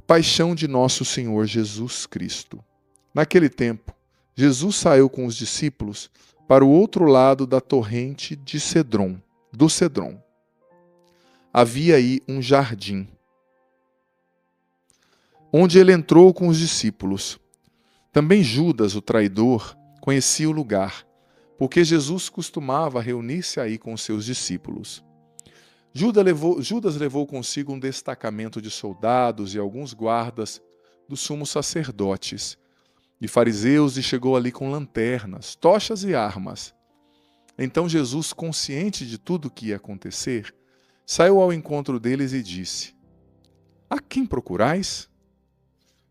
Paixão de nosso Senhor Jesus Cristo. Naquele tempo, Jesus saiu com os discípulos para o outro lado da torrente de Cedron, do Cedron. Havia aí um jardim, onde ele entrou com os discípulos. Também Judas, o traidor, conhecia o lugar, porque Jesus costumava reunir-se aí com os seus discípulos. Judas levou consigo um destacamento de soldados e alguns guardas dos sumos sacerdotes e fariseus e chegou ali com lanternas, tochas e armas. Então Jesus, consciente de tudo o que ia acontecer, saiu ao encontro deles e disse: A quem procurais?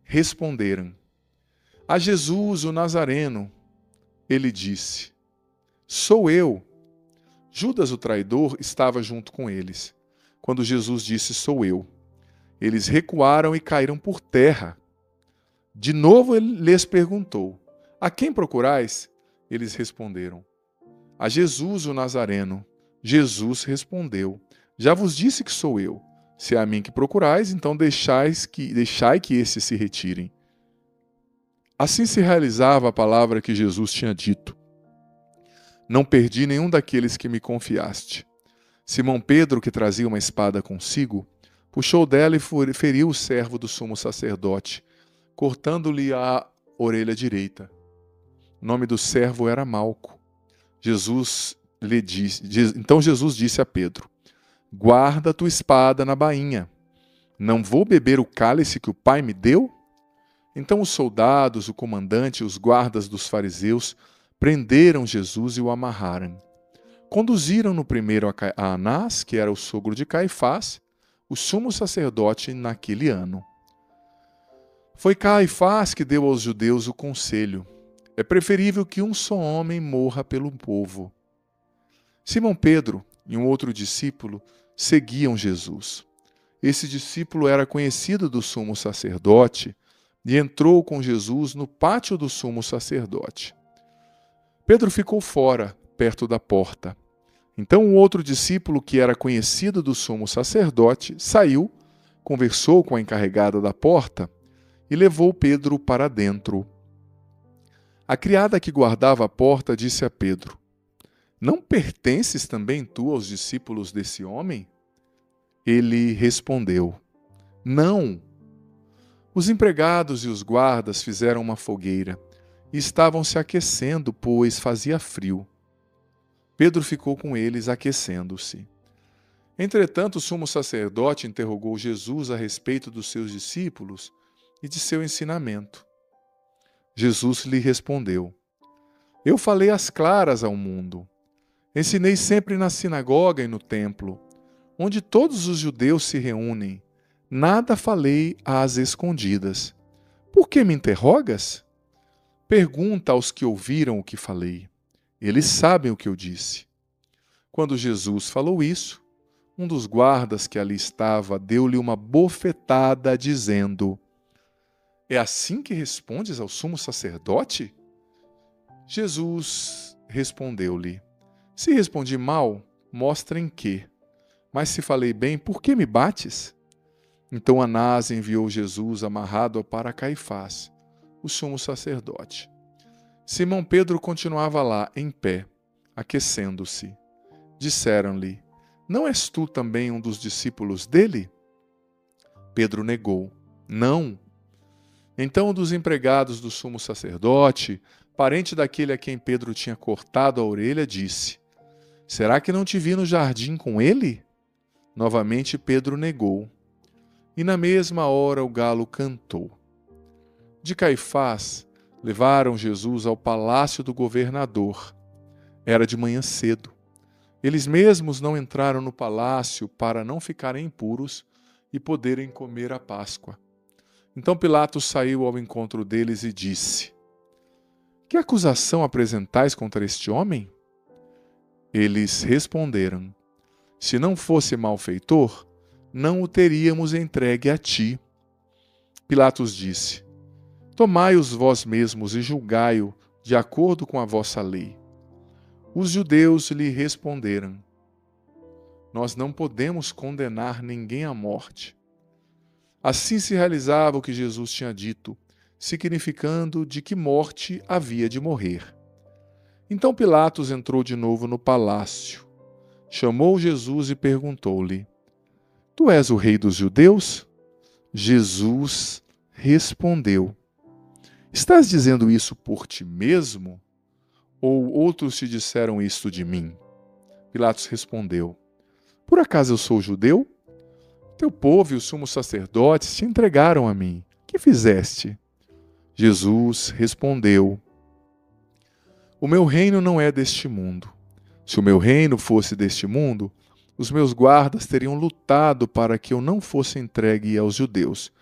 Responderam: A Jesus, o Nazareno. Ele disse: Sou eu. Judas, o traidor, estava junto com eles. Quando Jesus disse: Sou eu, eles recuaram e caíram por terra. De novo ele lhes perguntou: A quem procurais? Eles responderam: A Jesus, o Nazareno. Jesus respondeu: Já vos disse que sou eu. Se é a mim que procurais, então deixai que esses se retirem. Assim se realizava a palavra que Jesus tinha dito: Não perdi nenhum daqueles que me confiaste. Simão Pedro, que trazia uma espada consigo, puxou dela e feriu o servo do sumo sacerdote, cortando-lhe a orelha direita. O nome do servo era Malco. Então Jesus disse a Pedro: Guarda tua espada na bainha. Não vou beber o cálice que o Pai me deu? Então os soldados, o comandante e os guardas dos fariseus prenderam Jesus e o amarraram. Conduziram-no primeiro a Anás, que era o sogro de Caifás, o sumo sacerdote naquele ano. Foi Caifás que deu aos judeus o conselho: é preferível que um só homem morra pelo povo. Simão Pedro e um outro discípulo seguiam Jesus. Esse discípulo era conhecido do sumo sacerdote e entrou com Jesus no pátio do sumo sacerdote. Pedro ficou fora, perto da porta. Então um outro discípulo, que era conhecido do sumo sacerdote, saiu, conversou com a encarregada da porta e levou Pedro para dentro. A criada que guardava a porta disse a Pedro: Não pertences também tu aos discípulos desse homem? Ele respondeu: Não. Os empregados e os guardas fizeram uma fogueira e estavam se aquecendo, pois fazia frio. Pedro ficou com eles aquecendo-se. Entretanto, o sumo sacerdote interrogou Jesus a respeito dos seus discípulos e de seu ensinamento. Jesus lhe respondeu: Eu falei às claras ao mundo. Ensinei sempre na sinagoga e no templo, onde todos os judeus se reúnem. Nada falei às escondidas. Por que me interrogas? Pergunta aos que ouviram o que falei. Eles sabem o que eu disse. Quando Jesus falou isso, um dos guardas que ali estava deu-lhe uma bofetada, dizendo: É assim que respondes ao sumo sacerdote? Jesus respondeu-lhe: Se respondi mal, mostra em quê. Mas se falei bem, por que me bates? Então Anás enviou Jesus amarrado para Caifás, o sumo sacerdote. Simão Pedro continuava lá, em pé, aquecendo-se. Disseram-lhe: Não és tu também um dos discípulos dele? Pedro negou: Não. Então um dos empregados do sumo sacerdote, parente daquele a quem Pedro tinha cortado a orelha, disse: Será que não te vi no jardim com ele? Novamente Pedro negou. E na mesma hora o galo cantou. De Caifás levaram Jesus ao palácio do governador. Era de manhã cedo. Eles mesmos não entraram no palácio para não ficarem impuros e poderem comer a Páscoa. Então Pilatos saiu ao encontro deles e disse: Que acusação apresentais contra este homem? Eles responderam: Se não fosse malfeitor, não o teríamos entregue a ti. Pilatos disse: Tomai-os vós mesmos e julgai-o de acordo com a vossa lei. Os judeus lhe responderam: Nós não podemos condenar ninguém à morte. Assim se realizava o que Jesus tinha dito, significando de que morte havia de morrer. Então Pilatos entrou de novo no palácio, chamou Jesus e perguntou-lhe: Tu és o rei dos judeus? Jesus respondeu: Estás dizendo isso por ti mesmo? Ou outros te disseram isto de mim? Pilatos respondeu: Por acaso eu sou judeu? Teu povo e os sumos sacerdotes te entregaram a mim. Que fizeste? Jesus respondeu: O meu reino não é deste mundo. Se o meu reino fosse deste mundo, os meus guardas teriam lutado para que eu não fosse entregue aos judeus.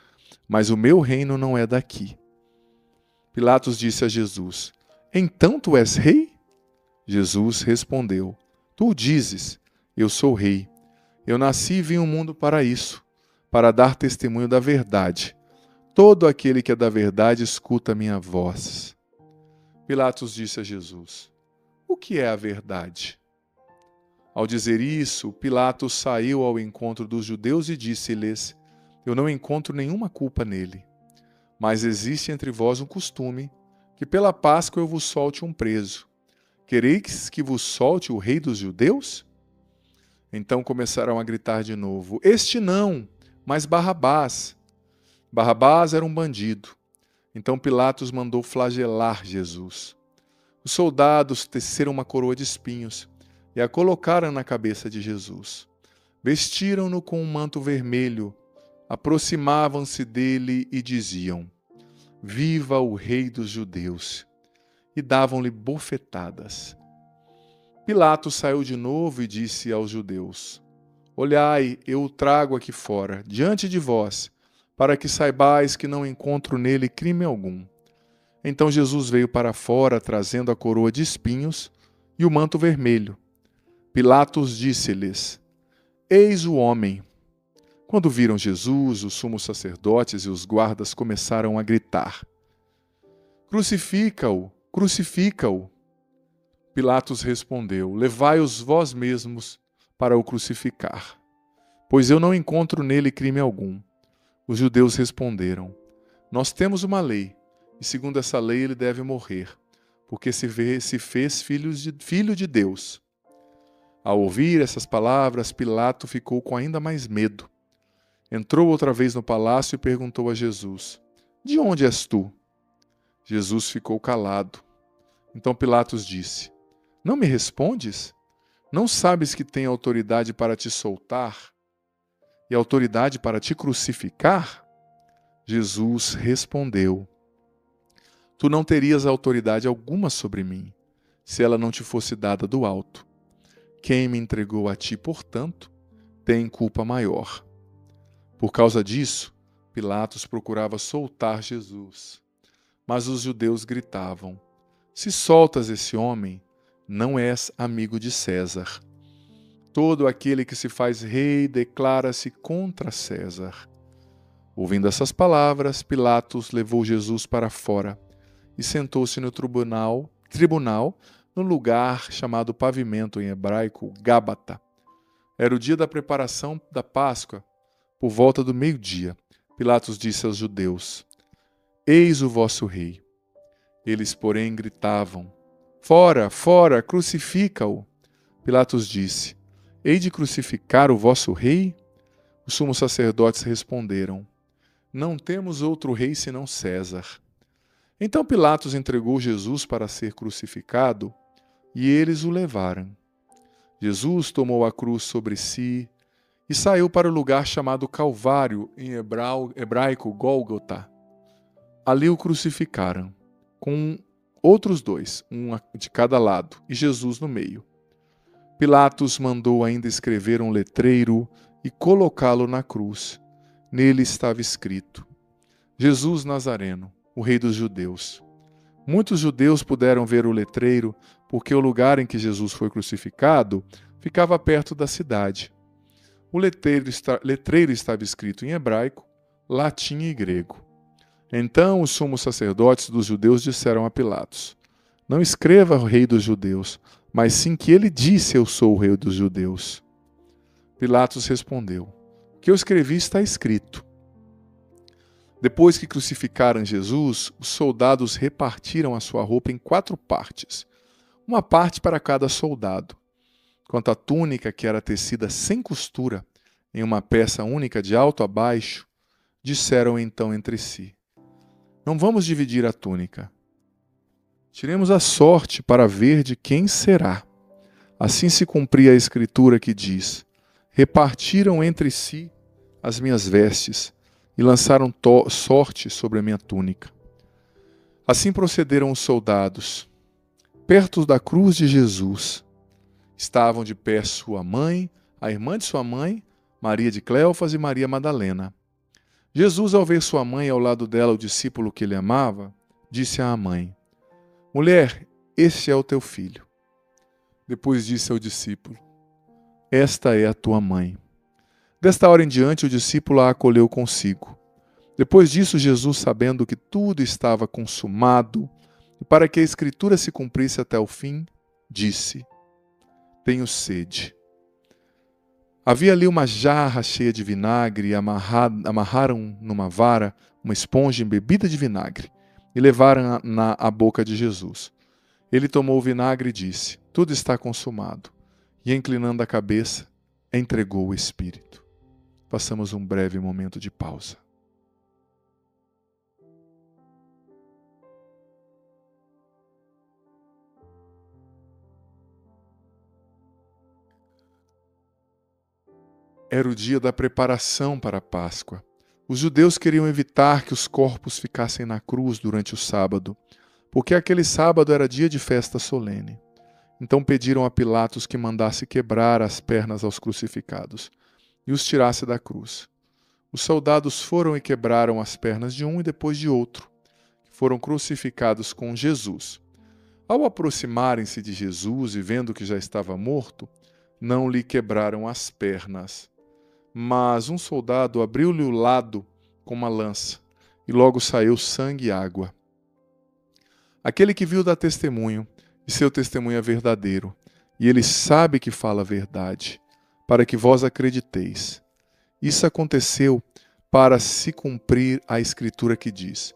Mas o meu reino não é daqui. Pilatos disse a Jesus: Então tu és rei? Jesus respondeu: Tu o dizes, eu sou rei. Eu nasci e vim ao mundo para isso, para dar testemunho da verdade. Todo aquele que é da verdade escuta a minha voz. Pilatos disse a Jesus: O que é a verdade? Ao dizer isso, Pilatos saiu ao encontro dos judeus e disse-lhes: Eu não encontro nenhuma culpa nele. Mas existe entre vós um costume, que pela Páscoa eu vos solte um preso. Quereis que vos solte o rei dos judeus? Então começaram a gritar de novo: Este não, mas Barrabás. Barrabás era um bandido. Então Pilatos mandou flagelar Jesus. Os soldados teceram uma coroa de espinhos e a colocaram na cabeça de Jesus. Vestiram-no com um manto vermelho, aproximavam-se dele e diziam: Viva o rei dos judeus! E davam-lhe bofetadas. Pilatos saiu de novo e disse aos judeus: Olhai, eu o trago aqui fora, diante de vós, para que saibais que não encontro nele crime algum. Então Jesus veio para fora, trazendo a coroa de espinhos e o manto vermelho. Pilatos disse-lhes: Eis o homem. Quando viram Jesus, os sumos sacerdotes e os guardas começaram a gritar: Crucifica-o! Crucifica-o! Pilatos respondeu: Levai-os vós mesmos para o crucificar, pois eu não encontro nele crime algum. Os judeus responderam: Nós temos uma lei, e segundo essa lei ele deve morrer, porque se fez filho de Deus. Ao ouvir essas palavras, Pilatos ficou com ainda mais medo. Entrou outra vez no palácio e perguntou a Jesus: De onde és tu? Jesus ficou calado. Então Pilatos disse: Não me respondes? Não sabes que tenho autoridade para te soltar e autoridade para te crucificar? Jesus respondeu: Tu não terias autoridade alguma sobre mim, se ela não te fosse dada do alto. Quem me entregou a ti, portanto, tem culpa maior. Por causa disso, Pilatos procurava soltar Jesus. Mas os judeus gritavam: Se soltas esse homem, não és amigo de César. Todo aquele que se faz rei declara-se contra César. Ouvindo essas palavras, Pilatos levou Jesus para fora e sentou-se no tribunal, no lugar chamado Pavimento, em hebraico, Gábata. Era o dia da preparação da Páscoa, por volta do meio-dia. Pilatos disse aos judeus: Eis o vosso rei. Eles, porém, gritavam: Fora, fora, crucifica-o! Pilatos disse: Hei de crucificar o vosso rei? Os sumos sacerdotes responderam: Não temos outro rei senão César. Então Pilatos entregou Jesus para ser crucificado, e eles o levaram. Jesus tomou a cruz sobre si e saiu para o lugar chamado Calvário, em hebraico Gólgota. Ali o crucificaram, com outros dois, um de cada lado, e Jesus no meio. Pilatos mandou ainda escrever um letreiro e colocá-lo na cruz. Nele estava escrito: Jesus Nazareno, o Rei dos Judeus. Muitos judeus puderam ver o letreiro, porque o lugar em que Jesus foi crucificado ficava perto da cidade. O letreiro estava escrito em hebraico, latim e grego. Então os sumos sacerdotes dos judeus disseram a Pilatos: Não escreva Rei dos Judeus, mas sim que ele disse: Eu sou o Rei dos Judeus. Pilatos respondeu: O que eu escrevi está escrito. Depois que crucificaram Jesus, os soldados repartiram a sua roupa em 4 partes, uma parte para cada soldado. Quanto à túnica, que era tecida sem costura, em uma peça única de alto a baixo, disseram então entre si: não vamos dividir a túnica. Tiremos a sorte para ver de quem será. Assim se cumpria a escritura que diz: repartiram entre si as minhas vestes e lançaram sorte sobre a minha túnica. Assim procederam os soldados. Perto da cruz de Jesus estavam de pé sua mãe, a irmã de sua mãe, Maria de Cleofas e Maria Madalena. Jesus, ao ver sua mãe e ao lado dela o discípulo que ele amava, disse à mãe: mulher, este é o teu filho. Depois disse ao discípulo: esta é a tua mãe. Desta hora em diante, o discípulo a acolheu consigo. Depois disso, Jesus, sabendo que tudo estava consumado, e para que a Escritura se cumprisse até o fim, disse: tenho sede. Havia ali uma jarra cheia de vinagre, e amarraram numa vara uma esponja embebida de vinagre, e levaram-na à boca de Jesus. Ele tomou o vinagre e disse: tudo está consumado. E, inclinando a cabeça, entregou o Espírito. Passamos um breve momento de pausa. Era o dia da preparação para a Páscoa. Os judeus queriam evitar que os corpos ficassem na cruz durante o sábado, porque aquele sábado era dia de festa solene. Então pediram a Pilatos que mandasse quebrar as pernas aos crucificados e os tirasse da cruz. Os soldados foram e quebraram as pernas de um e depois de outro, que foram crucificados com Jesus. Ao aproximarem-se de Jesus e vendo que já estava morto, não lhe quebraram as pernas. Mas um soldado abriu-lhe o lado com uma lança, e logo saiu sangue e água. Aquele que viu dá testemunho, e seu testemunho é verdadeiro, e ele sabe que fala a verdade, para que vós acrediteis. Isso aconteceu para se cumprir a Escritura que diz: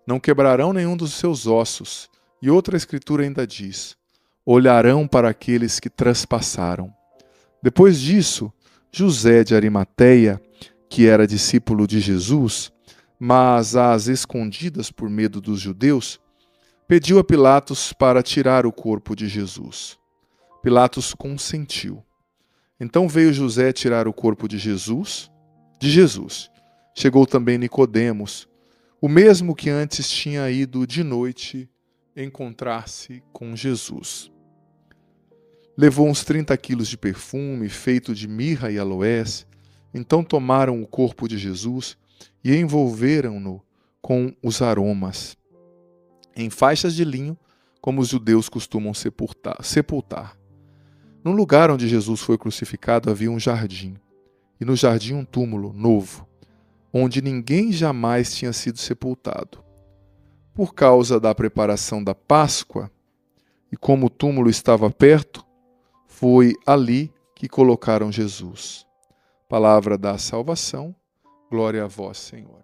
não quebrarão nenhum dos seus ossos. E outra Escritura ainda diz: olharão para aqueles que traspassaram. Depois disso, José de Arimateia, que era discípulo de Jesus, mas às escondidas por medo dos judeus, pediu a Pilatos para tirar o corpo de Jesus. Pilatos consentiu. Então veio José tirar o corpo de Jesus. Chegou também Nicodemos, o mesmo que antes tinha ido de noite encontrar-se com Jesus. Levou uns 30 quilos de perfume feito de mirra e aloés. Então tomaram o corpo de Jesus e envolveram-no com os aromas, em faixas de linho, como os judeus costumam sepultar. No lugar onde Jesus foi crucificado havia um jardim, e no jardim um túmulo novo, onde ninguém jamais tinha sido sepultado. Por causa da preparação da Páscoa, e como o túmulo estava perto, foi ali que colocaram Jesus. Palavra da salvação, glória a vós, Senhor.